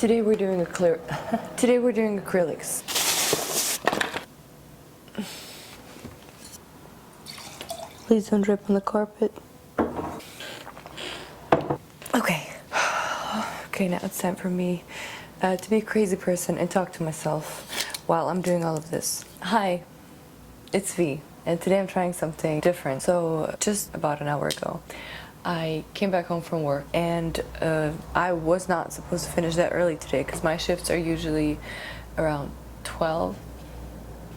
Today we're doing acrylics. Please don't drip on the carpet. Okay. Okay, now it's time for me to be a crazy person and talk to myself while I'm doing all of this. Hi, it's V, and today I'm trying something different. So just about an hour ago, I came back home from work, and I was not supposed to finish that early today because my shifts are usually around 12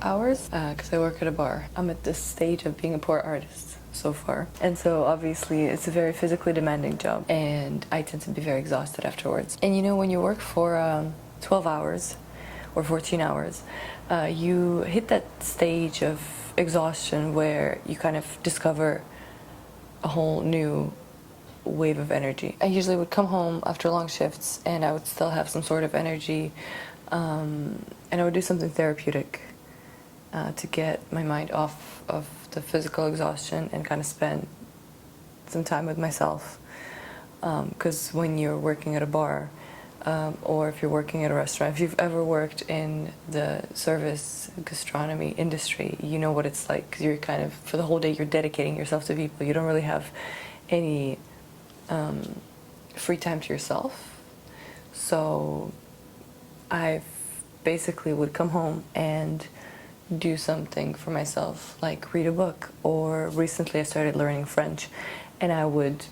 hours because I work at a bar. I'm at this stage of being a poor artist so far, and so obviously it's a very physically demanding job, and I tend to be very exhausted afterwards. And you know, when you work for 12 hours or 14 hours, you hit that stage of exhaustion where you kind of discover a whole new wave of energy. I usually would come home after long shifts and I would still have some sort of energy, and I would do something therapeutic to get my mind off of the physical exhaustion and kind of spend some time with myself. Because when you're working at a bar, or if you're working at a restaurant, if you've ever worked in the service gastronomy industry, you know what it's like. Because you're kind of, for the whole day, you're dedicating yourself to people. You don't really have any free time to yourself. So I basically would come home and do something for myself, like read a book, or recently I started learning French, and I would,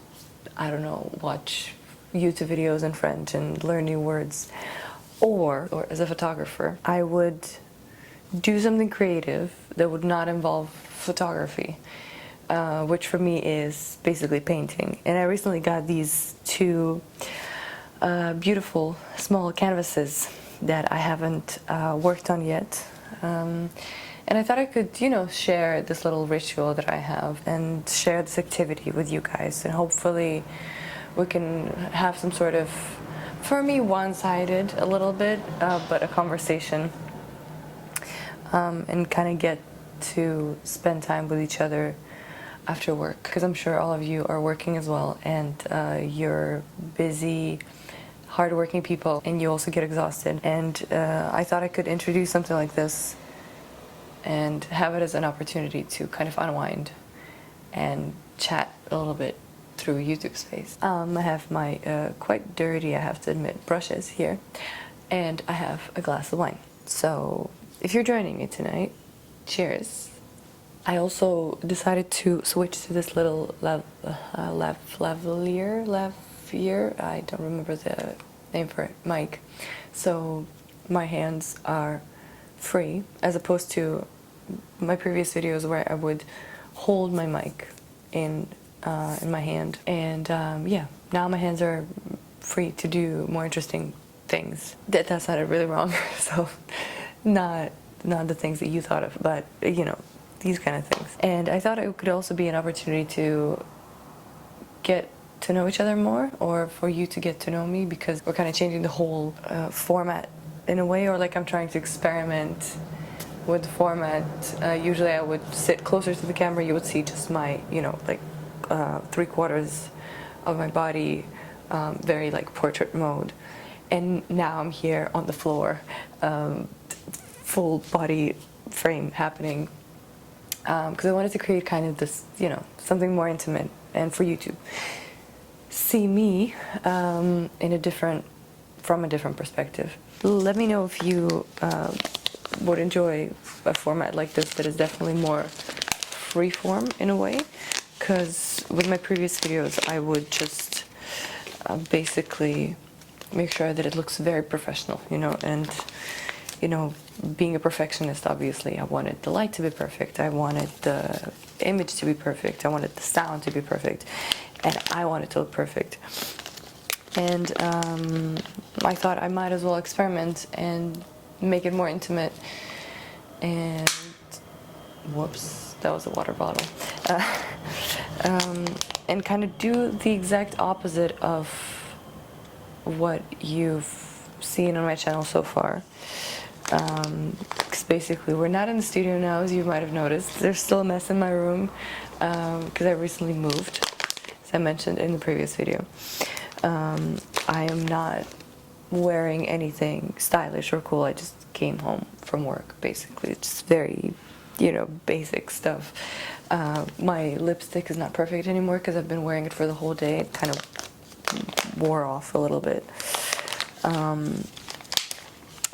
I don't know, watch YouTube videos in French and learn new words. Or as a photographer, I would do something creative that would not involve photography, which for me is basically painting. And I recently got these two beautiful small canvases that I haven't worked on yet. And I thought I could, you know, share this little ritual that I have and share this activity with you guys, and hopefully we can have some sort of, for me, one-sided a little bit, but a conversation, and kind of get to spend time with each other after work, because I'm sure all of you are working as well, and you're busy, hardworking people, and you also get exhausted. And I thought I could introduce something like this and have it as an opportunity to kind of unwind and chat a little bit through YouTube space. I have my quite dirty, I have to admit, brushes here, and I have a glass of wine. So if you're joining me tonight, cheers. I also decided to switch to this little lavalier, I don't remember the name for it, mic. So my hands are free, as opposed to my previous videos where I would hold my mic in my hand. And yeah, now my hands are free to do more interesting things. That sounded really wrong. So not the things that you thought of, but you know, these kind of things. And I thought it could also be an opportunity to get to know each other more, or for you to get to know me, because we're kind of changing the whole format in a way, or like I'm trying to experiment with the format. Usually I would sit closer to the camera, you would see just my, you know, like 3/4 of my body, very like portrait mode. And now I'm here on the floor, full body frame happening, because I wanted to create kind of this, you know, something more intimate, and for you to see me from a different perspective. Let me know if you would enjoy a format like this that is definitely more freeform in a way, because with my previous videos I would just basically make sure that it looks very professional, you know, and you know, being a perfectionist, obviously I wanted the light to be perfect, I wanted the image to be perfect, I wanted the sound to be perfect, and I wanted to look perfect. And I thought I might as well experiment and make it more intimate. And whoops, that was a water bottle. And kind of do the exact opposite of what you've seen on my channel so far. Because basically we're not in the studio now, as you might have noticed. There's still a mess in my room because I recently moved, as I mentioned in the previous video. I am not wearing anything stylish or cool. I just came home from work, basically. It's just very, basic stuff. My lipstick is not perfect anymore because I've been wearing it for the whole day. It kind of wore off a little bit.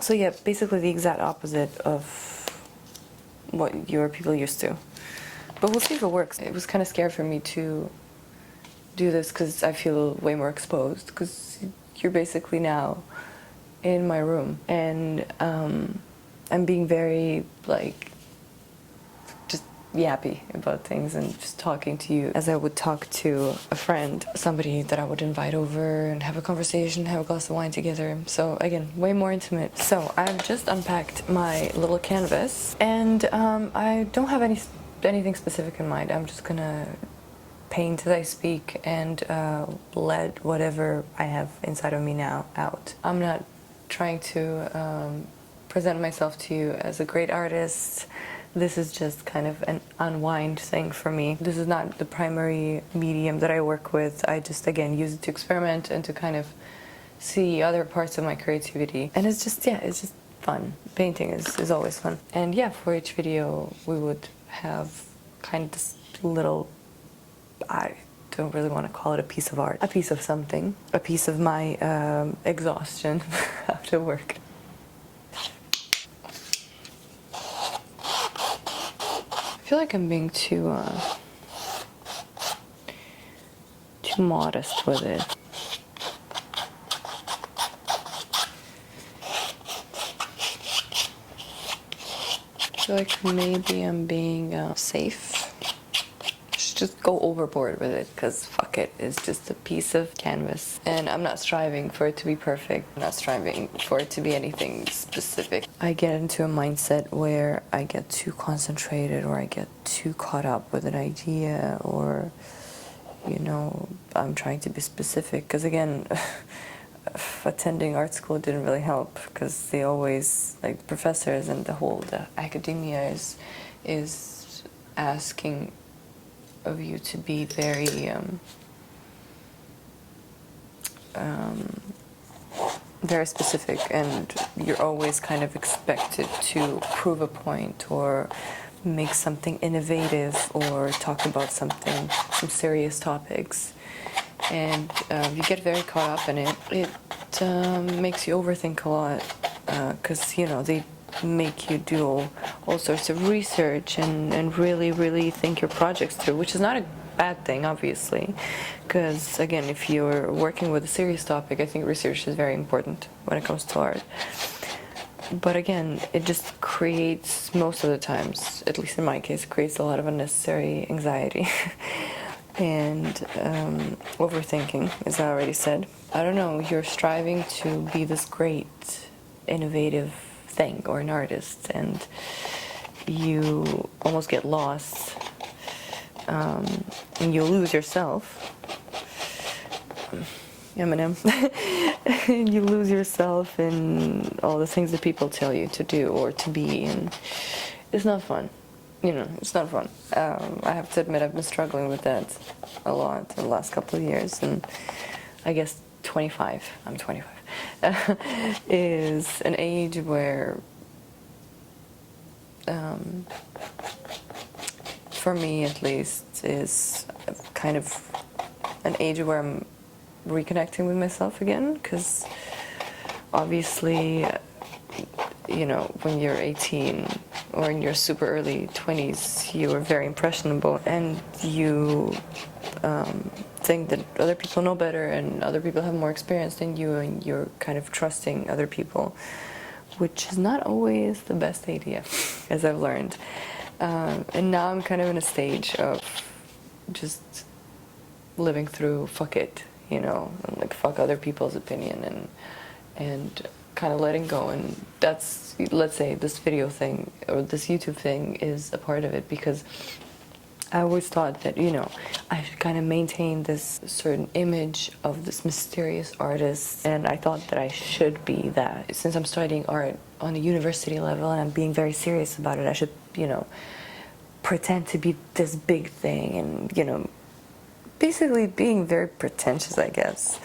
So yeah, basically the exact opposite of what your people used to. But we'll see if it works. It was kind of scary for me to do this because I feel way more exposed, because you're basically now in my room, and I'm being very just yappy about things and just talking to you as I would talk to a friend, somebody that I would invite over and have a conversation, have a glass of wine together. So again, way more intimate. So I've just unpacked my little canvas, and I don't have anything specific in mind. I'm just gonna paint as I speak and let whatever I have inside of me now out. I'm not trying to present myself to you as a great artist. This is just kind of an unwind thing for me. This is not the primary medium that I work with. I just, again, use it to experiment and to kind of see other parts of my creativity. And it's just, it's just fun. Painting is always fun. And yeah, for each video we would have kind of this little, I don't really want to call it a piece of art, a piece of something, a piece of my exhaustion after work. I feel like I'm being too modest with it. I feel like maybe I'm being safe. Just go overboard with it, because fuck it, it's just a piece of canvas, and I'm not striving for it to be perfect. I'm not striving for it to be anything specific. I get into a mindset where I get too concentrated, or I get too caught up with an idea, or I'm trying to be specific, because again, attending art school didn't really help, because they always, like professors and the academia is asking of you to be very very specific, and you're always kind of expected to prove a point or make something innovative or talk about some serious topics, and you get very caught up in it. It makes you overthink a lot, because they make you do all sorts of research and really think your projects through, which is not a bad thing, obviously, because again, if you're working with a serious topic, I think research is very important when it comes to art. But again, it just creates, most of the times, at least in my case, creates a lot of unnecessary anxiety and overthinking, as I already said. I don't know, you're striving to be this great, innovative thing or an artist, and you almost get lost, and you lose yourself. Eminem. And you lose yourself in all the things that people tell you to do or to be, and it's not fun. It's not fun. I have to admit, I've been struggling with that a lot in the last couple of years, and I guess 25, I'm 25, is an age where, for me at least, is kind of an age where I'm reconnecting with myself again, because obviously, when you're 18 or in your super early 20s, you are very impressionable, and you think that other people know better and other people have more experience than you, and you're kind of trusting other people, which is not always the best idea, as I've learned. And now I'm kind of in a stage of just living through fuck it, and like fuck other people's opinion, and kind of letting go. And that's, let's say, this video thing or this YouTube thing is a part of it, because I always thought that, I should kind of maintain this certain image of this mysterious artist, and I thought that I should be that. Since I'm studying art on a university level and I'm being very serious about it, I should, pretend to be this big thing, and, basically being very pretentious, I guess.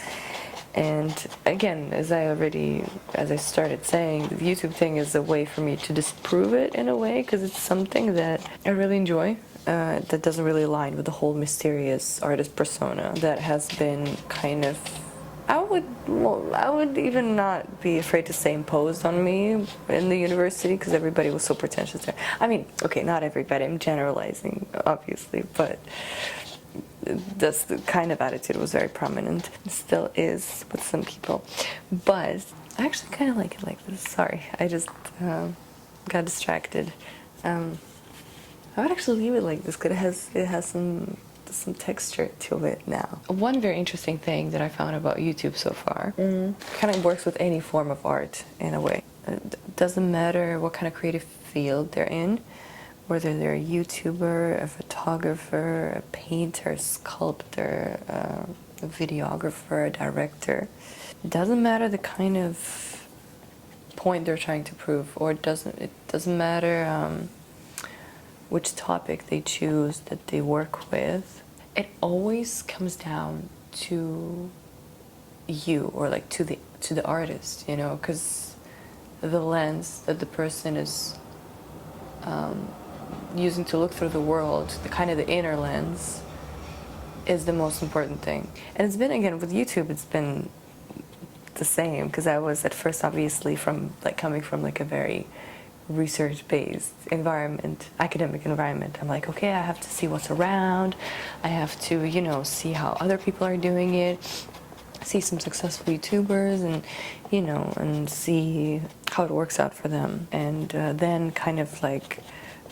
And again, as I started saying, the YouTube thing is a way for me to disprove it in a way, because it's something that I really enjoy, that doesn't really align with the whole mysterious artist persona that has been kind of, I would even not be afraid to say, imposed on me in the university, because everybody was so pretentious there. I mean, okay, not everybody, I'm generalizing, obviously, but that's the kind of attitude was very prominent. It still is with some people. But I actually kind of like it like this. Sorry, I just got distracted. I would actually leave it like this because it has some texture to it now. One very interesting thing that I found about YouTube so far, kind of works with any form of art in a way. It doesn't matter what kind of creative field they're in, whether they're a YouTuber, a photographer, a painter, a sculptor, a videographer, a director. It doesn't matter the kind of point they're trying to prove, or it doesn't matter which topic they choose that they work with. It always comes down to you, or like to the artist, you know, because the lens that the person is using to look through the world, the inner lens, is the most important thing. And it's been, again, with YouTube, it's been the same, because I was at first obviously coming from a very research-based environment, academic environment. I'm like, okay, I have to see what's around, I have to, see how other people are doing it, see some successful YouTubers, and and see how it works out for them, and then kind of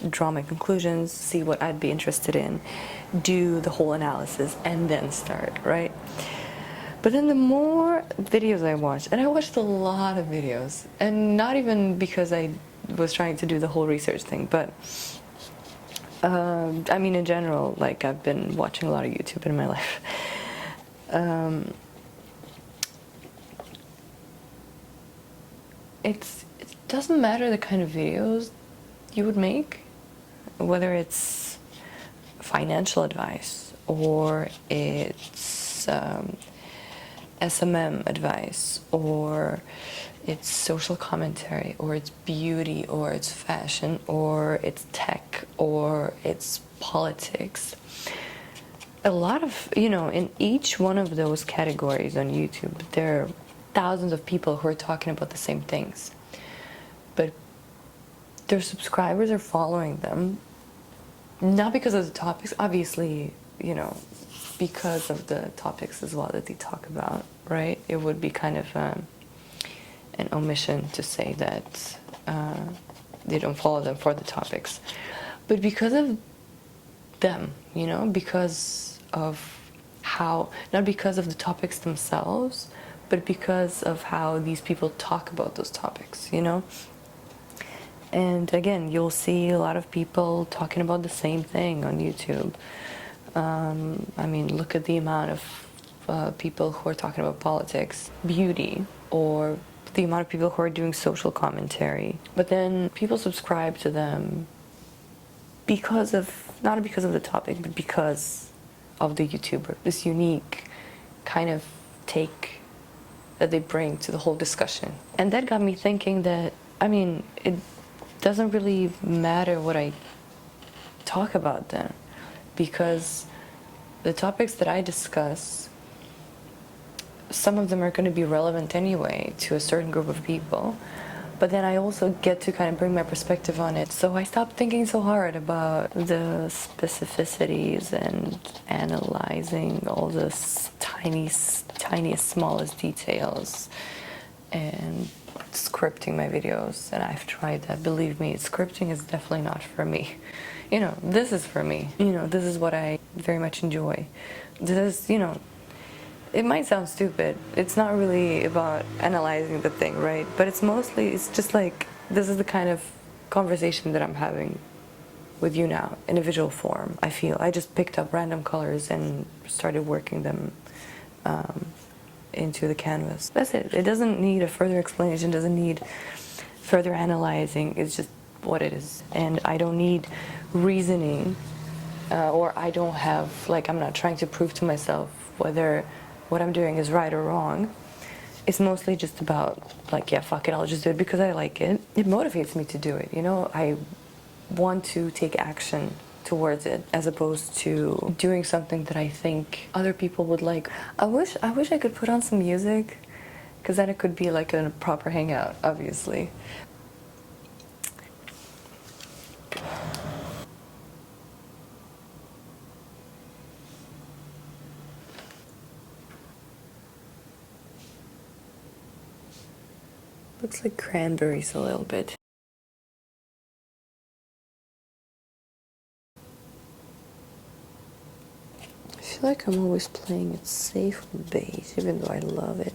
draw my conclusions, see what I'd be interested in, do the whole analysis, and then start, right? But then the more videos I watched, and I watched a lot of videos, and not even because I was trying to do the whole research thing, but I mean in general, I've been watching a lot of YouTube in my life. It doesn't matter the kind of videos you would make, whether it's financial advice, or it's SMM advice, or it's social commentary, or it's beauty, or it's fashion, or it's tech, or it's politics. A lot of, in each one of those categories on YouTube, there are thousands of people who are talking about the same things. But their subscribers are following them, not because of the topics, obviously, because of the topics as well that they talk about, right? It would be kind of an omission to say that they don't follow them for the topics. But because of them, because of how, not because of the topics themselves, but because of how these people talk about those topics, And again, you'll see a lot of people talking about the same thing on YouTube. I mean, look at the amount of people who are talking about politics, beauty, or the amount of people who are doing social commentary. But then people subscribe to them not because of the topic, but because of the YouTuber, this unique kind of take that they bring to the whole discussion. And that got me thinking that, it doesn't really matter what I talk about then, because the topics that I discuss, some of them are going to be relevant anyway to a certain group of people, but then I also get to kind of bring my perspective on it. So I stopped thinking so hard about the specificities and analyzing all the tiniest, smallest details and scripting my videos. And I've tried that. Believe me, scripting is definitely not for me. This is for me. This is what I very much enjoy. This is, it might sound stupid. It's not really about analyzing the thing, right? But it's just this is the kind of conversation that I'm having with you now in a visual form. I feel I just picked up random colors and started working them into the canvas. That's it. It doesn't need a further explanation, doesn't need further analyzing. It's just what it is. And I don't need reasoning, or I don't have, I'm not trying to prove to myself whether what I'm doing is right or wrong. it's mostly just about, like, yeah, fuck it, I'll just do it because I like it. It motivates me to do it, you know? I want to take action towards it as opposed to doing something that I think other people would like. I wish I could put on some music, because then it could be like a proper hangout, obviously. Looks like cranberries a little bit. I feel like I'm always playing it safe with bass, even though I love it.